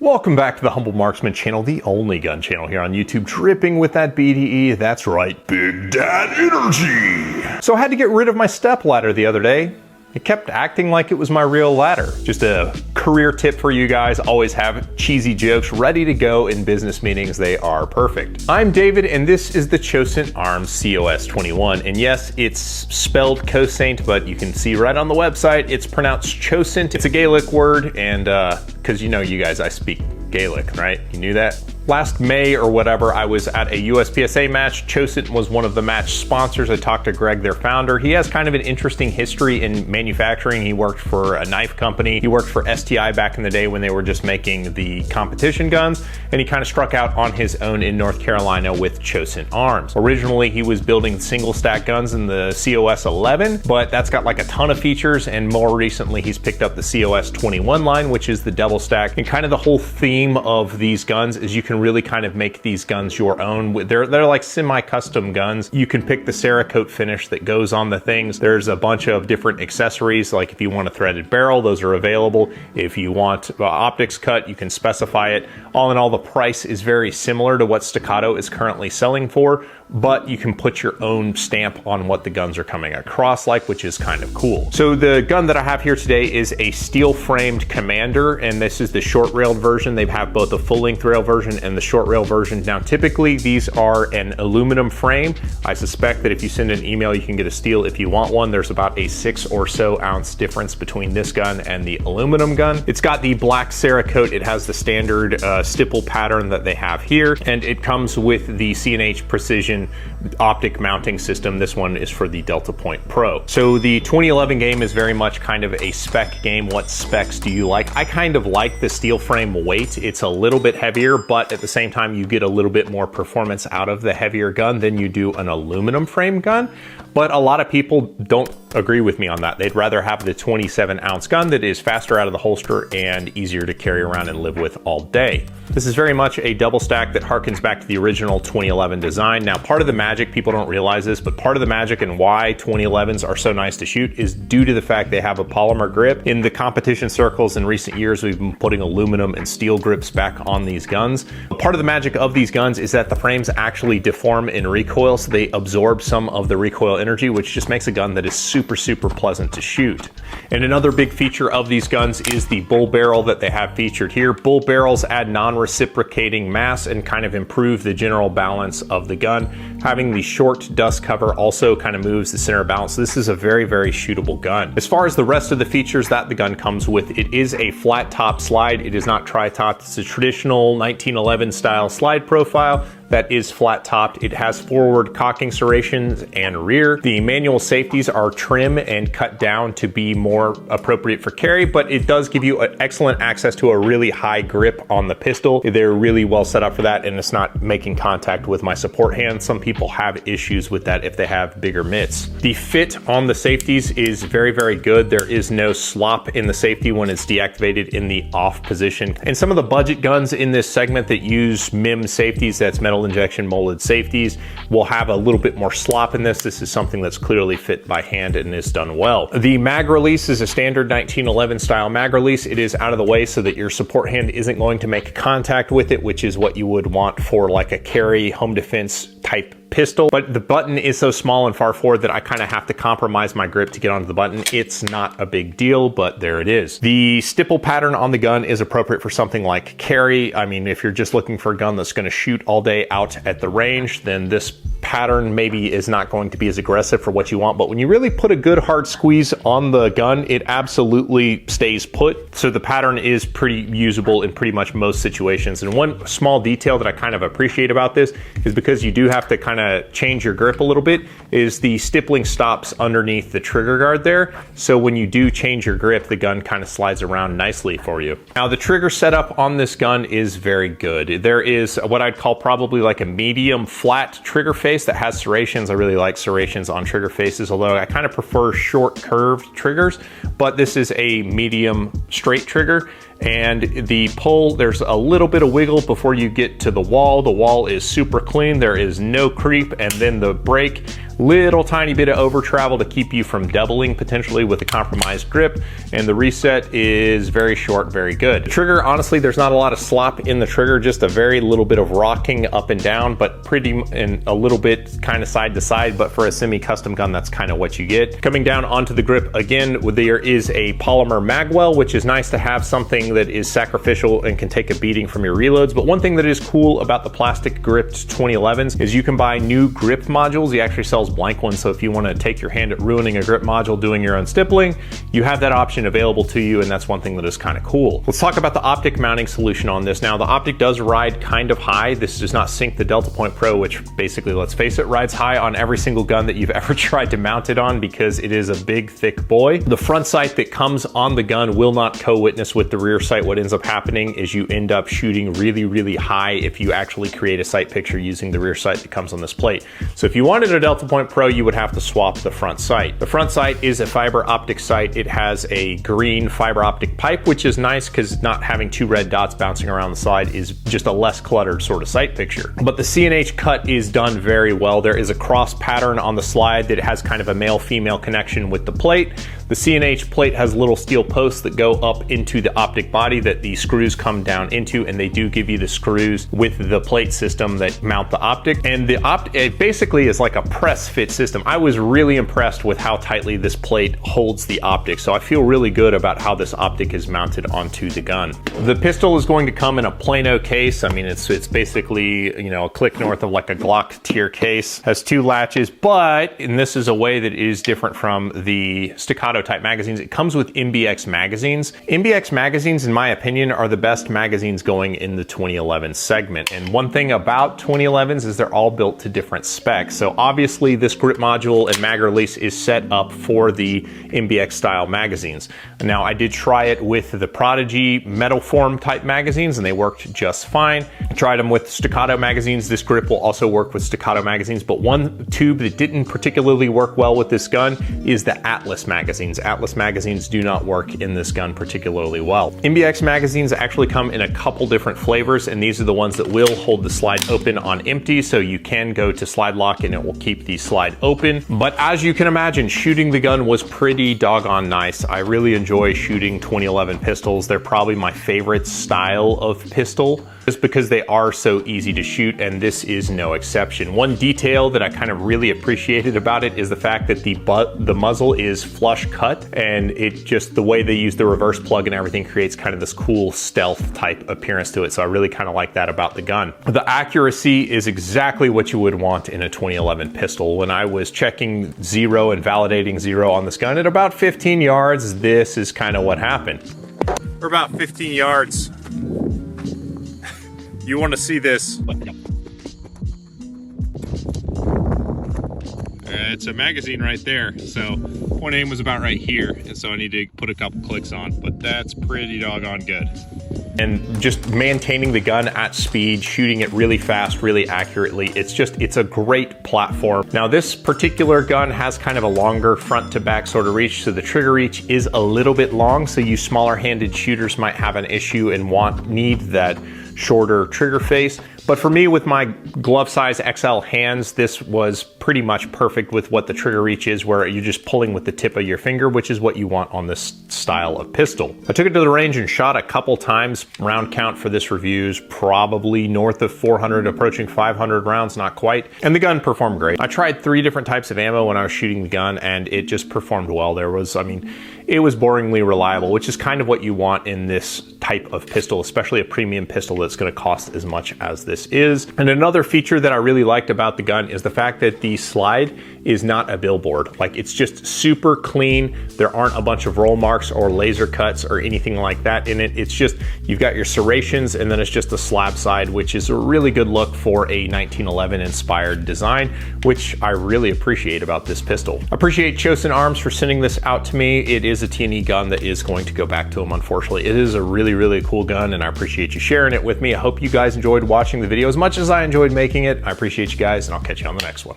Welcome back to the Humble Marksman channel, the only gun channel here on YouTube dripping with that BDE. That's right, Big Dad Energy. So I had to get rid of my step ladder the other day. It kept acting like it was my real ladder. Just a career tip for you guys, always have cheesy jokes ready to go in business meetings. They are perfect. I'm David and this is the Cosaint Arms COS21. And yes, it's spelled Cosaint, but you can see right on the website, it's pronounced Cosaint. It's a Gaelic word and cause you know you guys, I speak Gaelic, right? You knew that? Last May or whatever, I was at a USPSA match. Cosaint was one of the match sponsors. I talked to Greg, their founder. He has kind of an interesting history in manufacturing. He worked for a knife company. He worked for STI back in the day when they were just making the competition guns. And he kind of struck out on his own in North Carolina with Cosaint Arms. Originally, he was building single stack guns in the COS11, but that's got like a ton of features. And more recently, he's picked up the COS21 line, which is the double stack. And kind of the whole theme of these guns is you can really kind of make these guns your own. They're like semi-custom guns. You can pick the Cerakote finish that goes on the things. There's a bunch of different accessories, like if you want a threaded barrel, those are available. If you want optics cut, you can specify it. All in all, the price is very similar to what Staccato is currently selling for, but you can put your own stamp on what the guns are coming across like, which is kind of cool. So the gun that I have here today is a steel framed Commander, and this is the short railed version. They have both a full length rail version and the short rail version. Now, typically these are an aluminum frame. I suspect that if you send an email, you can get a steel if you want one. There's about a 6 or so ounce difference between this gun and the aluminum gun. It's got the black Cerakote. It has the standard stipple pattern that they have here, and it comes with the C&H Precision optic mounting system. This one is for the Delta Point Pro. So the 2011 game is very much kind of a spec game. What specs do you like? I kind of like the steel frame weight. It's a little bit heavier, but at the same time, you get a little bit more performance out of the heavier gun than you do an aluminum frame gun. But a lot of people don't agree with me on that. They'd rather have the 27 ounce gun that is faster out of the holster and easier to carry around and live with all day. This is very much a double stack that harkens back to the original 2011 design. Now, part of the magic, people don't realize this, but part of the magic and why 2011s are so nice to shoot is due to the fact they have a polymer grip. In the competition circles in recent years, we've been putting aluminum and steel grips back on these guns. Part of the magic of these guns is that the frames actually deform in recoil, so they absorb some of the recoil energy, which just makes a gun that is super pleasant to shoot. And another big feature of these guns is the bull barrel that they have featured here. Bull barrels add non-reciprocating mass and kind of improve the general balance of the gun. Having the short dust cover also kind of moves the center of balance. This is a very shootable gun. As far as the rest of the features that the gun comes with, it is a flat top slide. It is not tri-topped. It's a traditional 1911 style slide profile that is flat topped. It has forward cocking serrations and rear. The manual safeties are trim and cut down to be more appropriate for carry, but it does give you excellent access to a really high grip on the pistol. They're really well set up for that, and it's not making contact with my support hand. Some people have issues with that if they have bigger mitts. The fit on the safeties is very good. There is no slop in the safety when it's deactivated in the off position. And some of the budget guns in this segment that use MIM safeties, that's metal injection molded safeties, will have a little bit more slop in this. This is something that's clearly fit by hand and is done well. The mag release is a standard 1911 style mag release. It is out of the way so that your support hand isn't going to make contact with it, which is what you would want for like a carry home defense type pistol. But the button is so small and far forward that I kind of have to compromise my grip to get onto the button. It's not a big deal, but there it is. The stipple pattern on the gun is appropriate for something like carry. I mean, if you're just looking for a gun that's going to shoot all day out at the range, then this pattern maybe is not going to be as aggressive for what you want. But when you really put a good hard squeeze on the gun, it absolutely stays put. So the pattern is pretty usable in pretty much most situations. And one small detail that I kind of appreciate about this is because you do have to kind of change your grip a little bit, is the stippling stops underneath the trigger guard there. So when you do change your grip, the gun kind of slides around nicely for you. Now, the trigger setup on this gun is very good. There is what I'd call probably like a medium flat trigger face that has serrations. I really like serrations on trigger faces, although I kind of prefer short curved triggers, but this is a medium straight trigger. And the pull, there's a little bit of wiggle before you get to the wall. The wall is super clean. There is no creep. And then the brake, Little tiny bit of over travel to keep you from doubling potentially with a compromised grip, and the reset is very short, very good. The trigger, honestly, there's not a lot of slop in the trigger, just a very little bit of rocking up and down, but pretty, and a little bit kind of side to side, but for a semi-custom gun, that's kind of what you get. Coming down onto the grip, again, there is a polymer magwell, which is nice to have something that is sacrificial and can take a beating from your reloads. But one thing that is cool about the plastic gripped 2011s is you can buy new grip modules. He actually sells blank ones, so if you want to take your hand at ruining a grip module doing your own stippling, you have that option available to you, and that's one thing that is kind of cool. Let's talk about the Optic mounting solution on this. Now, the Optic does ride kind of high. This does not sync the Delta Point Pro, which basically, let's face it, rides high on every single gun that you've ever tried to mount it on because it is a big, thick boy. The front sight that comes on the gun will not co-witness with the rear sight. What ends up happening is you end up shooting really, really high if you actually create a sight picture using the rear sight that comes on this plate. So if you wanted a Delta Point Pro, you would have to swap the front sight. The front sight is a fiber optic sight. It has a green fiber optic pipe, which is nice because not having two red dots bouncing around the side is just a less cluttered sort of sight picture. But the C&H cut is done very well. There is a cross pattern on the slide that has kind of a male-female connection with the plate. The C&H plate has little steel posts that go up into the Optic body that the screws come down into, and they do give you the screws with the plate system that mount the Optic. And the Optic, it basically is like a press fit system. I was really impressed with how tightly this plate holds the Optic, so I feel really good about how this Optic is mounted onto the gun. The pistol is going to come in a Plano case. I mean, it's basically, you know, a click north of like a Glock tier case. Has two latches, but, and this is a way that is different from the staccato type magazines, it comes with MBX magazines. MBX magazines, in my opinion, are the best magazines going in the 2011 segment. And one thing about 2011s is they're all built to different specs. So obviously this grip module and mag release is set up for the MBX style magazines. Now, I did try it with the Prodigy metal form type magazines and they worked just fine. I tried them with staccato magazines. This grip will also work with staccato magazines, but one tube that didn't particularly work well with this gun is the Atlas magazines. Atlas magazines do not work in this gun particularly well. MBX magazines actually come in a couple different flavors, and these are the ones that will hold the slide open on empty, so you can go to slide lock and it will keep the slide open. But as you can imagine, shooting the gun was pretty doggone nice. I really enjoy shooting 2011 pistols. They're probably my favorite style of pistol, just because they are so easy to shoot, and this is no exception. One detail that I kind of really appreciated about it is the fact that the muzzle is flush cut, and it just, the way they use the reverse plug and everything creates kind of this cool stealth type appearance to it. So I really kind of like that about the gun. The accuracy is exactly what you would want in a 2011 pistol. When I was checking zero and validating zero on this gun at about 15 yards, this is kind of what happened. We're about 15 yards. You want to see this. It's a magazine right there. So point aim was about right here. And so I need to put a couple clicks on, but that's pretty doggone good. And just maintaining the gun at speed, shooting it really fast, really accurately. It's a great platform. Now this particular gun has kind of a longer front to back sort of reach. So the trigger reach is a little bit long. So you smaller handed shooters might have an issue and need that shorter trigger face. But for me, with my glove size XL hands, this was pretty much perfect with what the trigger reach is, where you're just pulling with the tip of your finger, which is what you want on this style of pistol. I took it to the range and shot a couple times. Round count for this review is probably north of 400, approaching 500 rounds, not quite. And the gun performed great. I tried 3 different types of ammo when I was shooting the gun, and it just performed well. There was, I mean, it was boringly reliable, which is kind of what you want in this type of pistol, especially a premium pistol that's going to cost as much as this is. And another feature that I really liked about the gun is the fact that the slide is not a billboard. Like, it's just super clean. There aren't a bunch of roll marks or laser cuts or anything like that in it. It's just, you've got your serrations and then it's just a slab side, which is a really good look for a 1911 inspired design, which I really appreciate about this pistol. I appreciate Cosaint Arms for sending this out to me. It is a T&E gun that is going to go back to them, unfortunately. It is a really, really cool gun, and I appreciate you sharing it with me. I hope you guys enjoyed watching the video as much as I enjoyed making it. I appreciate you guys, and I'll catch you on the next one.